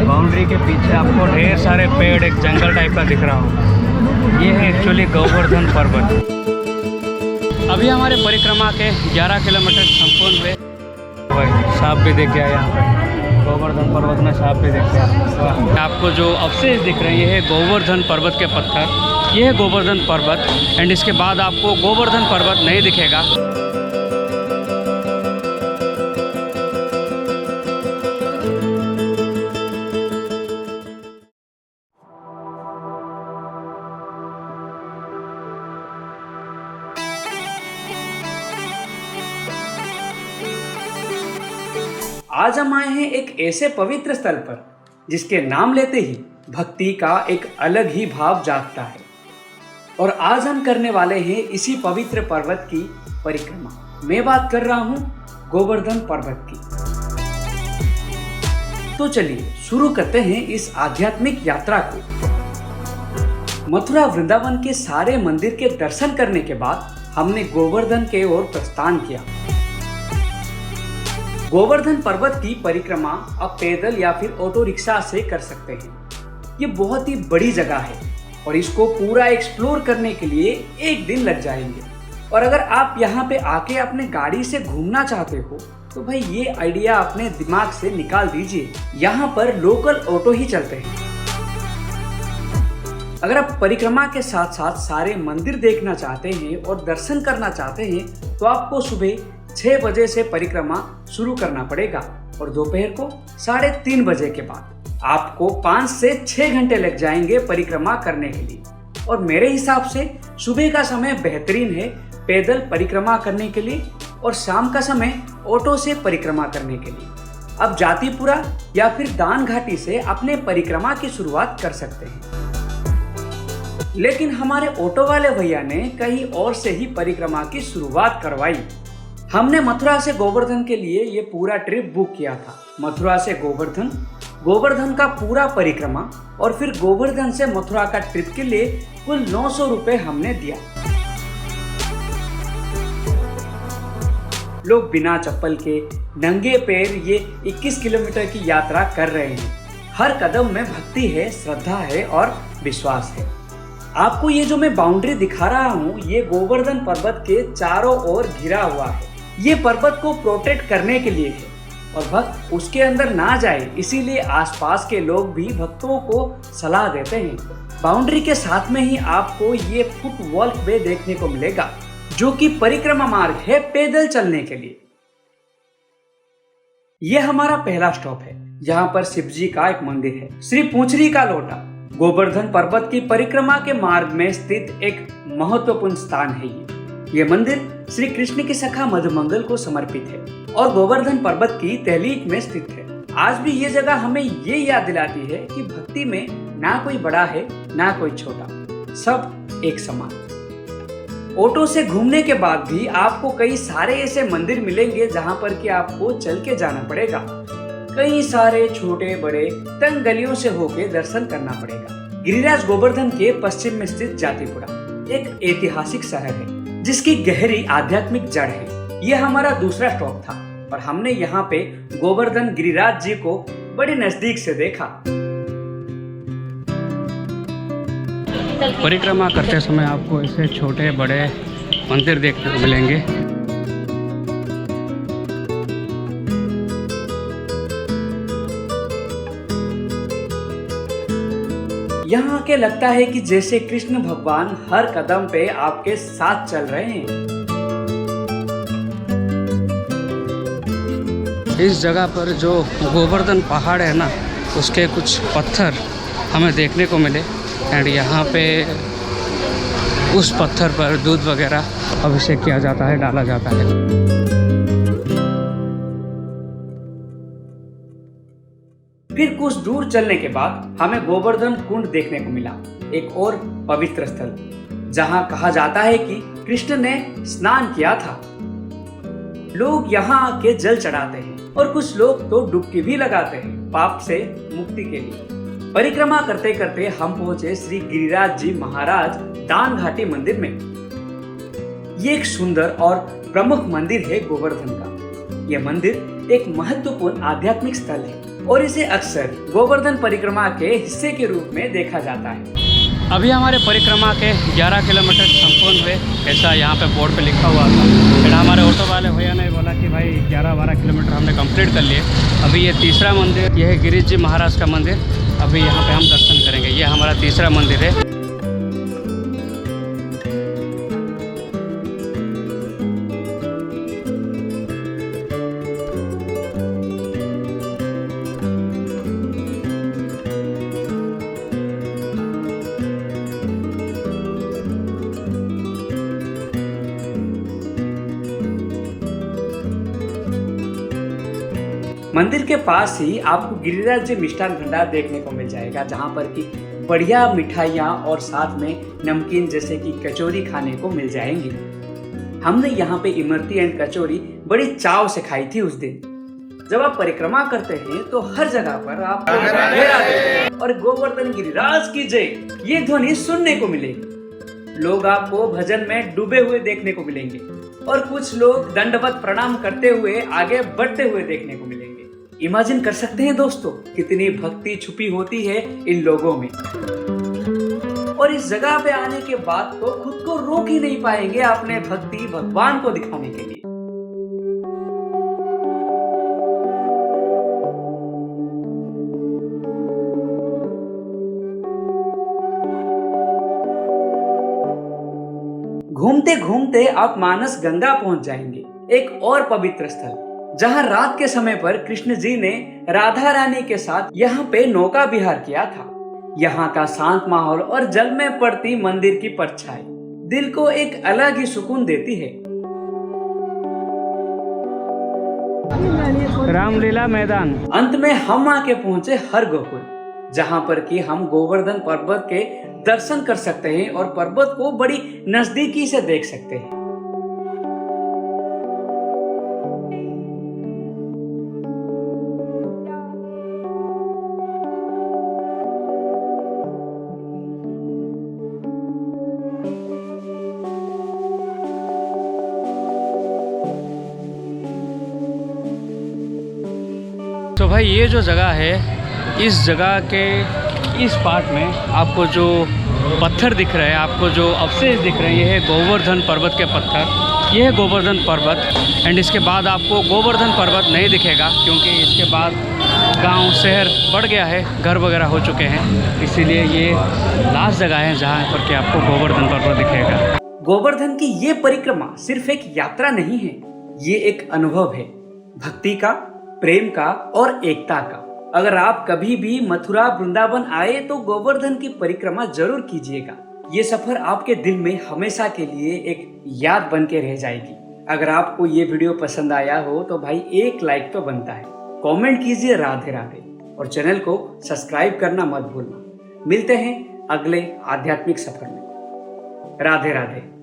Boundary के पीछे आपको ढेर सारे पेड़, एक जंगल टाइप का दिख रहा होगा। ये है एक्चुअली गोवर्धन पर्वत। अभी हमारे परिक्रमा के 11 किलोमीटर संपूर्ण हुए। सांप भी दिख गया यहाँ पे, गोवर्धन पर्वत में सांप भी दिख गया। आपको जो अवशेष दिख रहे हैं ये है गोवर्धन पर्वत के पत्थर। ये है गोवर्धन पर्वत एंड इसके बाद आपको गोवर्धन पर्वत नहीं दिखेगा। आज हम आए हैं एक ऐसे पवित्र स्थल पर जिसके नाम लेते ही भक्ति का एक अलग ही भाव जागता है। और आज हम करने वाले हैं इसी पवित्र पर्वत की परिक्रमा। मैं बात कर रहा हूं गोवर्धन पर्वत की। तो चलिए शुरू करते हैं इस आध्यात्मिक यात्रा को। मथुरा वृंदावन के सारे मंदिर के दर्शन करने के बाद हमने गोवर्धन के ओर प्रस्थान किया। गोवर्धन पर्वत की परिक्रमा आप पैदल या फिर ऑटो रिक्शा से कर सकते हैं। ये बहुत ही बड़ी जगह है और इसको पूरा एक्सप्लोर करने के लिए एक दिन लग जाएंगे। और अगर आप यहाँ पे आके अपने गाड़ी से घूमना चाहते हो तो भाई ये आइडिया अपने दिमाग से निकाल दीजिए। यहाँ पर लोकल ऑटो ही चलते हैं। अगर आप परिक्रमा के साथ साथ सारे मंदिर देखना चाहते हैं और दर्शन करना चाहते हैं तो आपको सुबह 6 बजे से परिक्रमा शुरू करना पड़ेगा और दोपहर को 3:30 बजे के बाद आपको 5 से 6 घंटे लग जाएंगे परिक्रमा करने के लिए। और मेरे हिसाब से सुबह का समय बेहतरीन है पैदल परिक्रमा करने के लिए और शाम का समय ऑटो से परिक्रमा करने के लिए। अब जातिपुरा या फिर दान घाटी से अपने परिक्रमा की शुरुआत कर सकते हैं। लेकिन हमारे ऑटो वाले भैया ने कहीं और से ही परिक्रमा की शुरुआत करवाई। हमने मथुरा से गोवर्धन के लिए ये पूरा ट्रिप बुक किया था। मथुरा से गोवर्धन, गोवर्धन का पूरा परिक्रमा और फिर गोवर्धन से मथुरा का ट्रिप के लिए कुल 900 रुपए हमने दिया। लोग बिना चप्पल के नंगे पैर ये 21 किलोमीटर की यात्रा कर रहे हैं। हर कदम में भक्ति है, श्रद्धा है और विश्वास है। आपको ये जो मैं बाउंड्री दिखा रहा हूँ ये गोवर्धन पर्वत के चारों ओर घिरा हुआ है। ये पर्वत को प्रोटेक्ट करने के लिए है और भक्त उसके अंदर ना जाए, इसीलिए आसपास के लोग भी भक्तों को सलाह देते हैं। बाउंड्री के साथ में ही आपको ये फुट वॉक वे देखने को मिलेगा जो कि परिक्रमा मार्ग है पैदल चलने के लिए। ये हमारा पहला स्टॉप है। यहाँ पर शिव जी का एक मंदिर है, श्री पूंछरी का लोटा। गोवर्धन पर्वत की परिक्रमा के मार्ग में स्थित एक महत्वपूर्ण स्थान है। ये मंदिर श्री कृष्ण के सखा मधुमंगल को समर्पित है और गोवर्धन पर्वत की तहलीक में स्थित है। आज भी ये जगह हमें ये याद दिलाती है कि भक्ति में ना कोई बड़ा है ना कोई छोटा, सब एक समान। ऑटो से घूमने के बाद भी आपको कई सारे ऐसे मंदिर मिलेंगे जहाँ पर कि आपको चल के जाना पड़ेगा। कई सारे छोटे बड़े तंग गलियों से होके दर्शन करना पड़ेगा। गिरिराज गोवर्धन के पश्चिम में स्थित जातिपुरा एक ऐतिहासिक शहर है जिसकी गहरी आध्यात्मिक जड़ है। यह हमारा दूसरा स्टॉप था और हमने यहाँ पे गोवर्धन गिरिराज जी को बड़े नजदीक से देखा। परिक्रमा करते समय आपको ऐसे छोटे बड़े मंदिर देखने को मिलेंगे। यहाँ आके लगता है कि जैसे कृष्ण भगवान हर कदम पे आपके साथ चल रहे हैं। इस जगह पर जो गोवर्धन पहाड़ है ना, उसके कुछ पत्थर हमें देखने को मिले एंड यहाँ पे उस पत्थर पर दूध वगैरह अभिषेक किया जाता है, डाला जाता है। फिर कुछ दूर चलने के बाद हमें गोवर्धन कुंड देखने को मिला, एक और पवित्र स्थल जहां कहा जाता है कि कृष्ण ने स्नान किया था। लोग यहाँ आके जल चढ़ाते हैं और कुछ लोग तो डुबकी भी लगाते हैं पाप से मुक्ति के लिए। परिक्रमा करते करते हम पहुंचे श्री गिरिराज जी महाराज दान घाटी मंदिर में। ये एक सुंदर और प्रमुख मंदिर है गोवर्धन का। यह मंदिर एक महत्वपूर्ण आध्यात्मिक स्थल है और इसे अक्सर गोवर्धन परिक्रमा के हिस्से के रूप में देखा जाता है। अभी हमारे परिक्रमा के 11 किलोमीटर संपूर्ण हुए, ऐसा यहाँ पे बोर्ड पे लिखा हुआ था। फिर हमारे ऑटो वाले भैया ने बोला कि भाई 11-12 किलोमीटर हमने कंप्लीट कर लिए। अभी ये तीसरा मंदिर, यह है गिरीश जी महाराज का मंदिर। अभी यहाँ पे हम दर्शन करेंगे। ये हमारा तीसरा मंदिर है। मंदिर के पास ही आपको गिरिराज जी मिष्ठान भंडार देखने को मिल जाएगा, जहाँ पर कि बढ़िया मिठाइयाँ और साथ में नमकीन जैसे कि कचौरी खाने को मिल जाएंगी। हमने यहाँ पे इमरती एंड कचौरी बड़ी चाव से खाई थी उस दिन। जब आप परिक्रमा करते हैं तो हर जगह पर आपको राधे राधे और गोवर्धन गिरिराज की जय ये ध्वनि सुनने को मिलेगी। लोग आपको भजन में डूबे हुए देखने को मिलेंगे और कुछ लोग दंडवत प्रणाम करते हुए आगे बढ़ते हुए देखने को मिलेंगे। इमेजिन कर सकते हैं दोस्तों, कितनी भक्ति छुपी होती है इन लोगों में। और इस जगह पे आने के बाद तो खुद को रोक ही नहीं पाएंगे अपने भक्ति भगवान को दिखाने के लिए। घूमते घूमते आप मानस गंगा पहुंच जाएंगे, एक और पवित्र स्थल जहां रात के समय पर कृष्ण जी ने राधा रानी के साथ यहाँ पे नौका विहार किया था। यहाँ का शांत माहौल और जल में पड़ती मंदिर की परछाई दिल को एक अलग ही सुकून देती है। रामलीला मैदान। अंत में हम आके पहुंचे हर गोकुल, जहाँ पर कि हम गोवर्धन पर्वत के दर्शन कर सकते हैं और पर्वत को बड़ी नजदीकी से देख सकते हैं। तो भाई ये जो जगह है, इस जगह के इस पार्ट में आपको जो पत्थर दिख रहे हैं, आपको जो अवशेष दिख रहे हैं, ये है गोवर्धन पर्वत के पत्थर। ये है गोवर्धन पर्वत। एंड इसके बाद आपको गोवर्धन पर्वत नहीं दिखेगा, क्योंकि इसके बाद गांव शहर बढ़ गया है, घर वगैरह हो चुके हैं। इसीलिए ये लास्ट जगह है जहाँ पर कि आपको गोवर्धन पर्वत दिखेगा। गोवर्धन की ये परिक्रमा सिर्फ एक यात्रा नहीं है, ये एक अनुभव है, भक्ति का, प्रेम का और एकता का। अगर आप कभी भी मथुरा वृंदावन आए तो गोवर्धन की परिक्रमा जरूर कीजिएगा। ये सफर आपके दिल में हमेशा के लिए एक याद बन के रह जाएगी। अगर आपको ये वीडियो पसंद आया हो तो भाई एक लाइक तो बनता है, कमेंट कीजिए राधे राधे और चैनल को सब्सक्राइब करना मत भूलना। मिलते हैं अगले आध्यात्मिक सफर में। राधे राधे।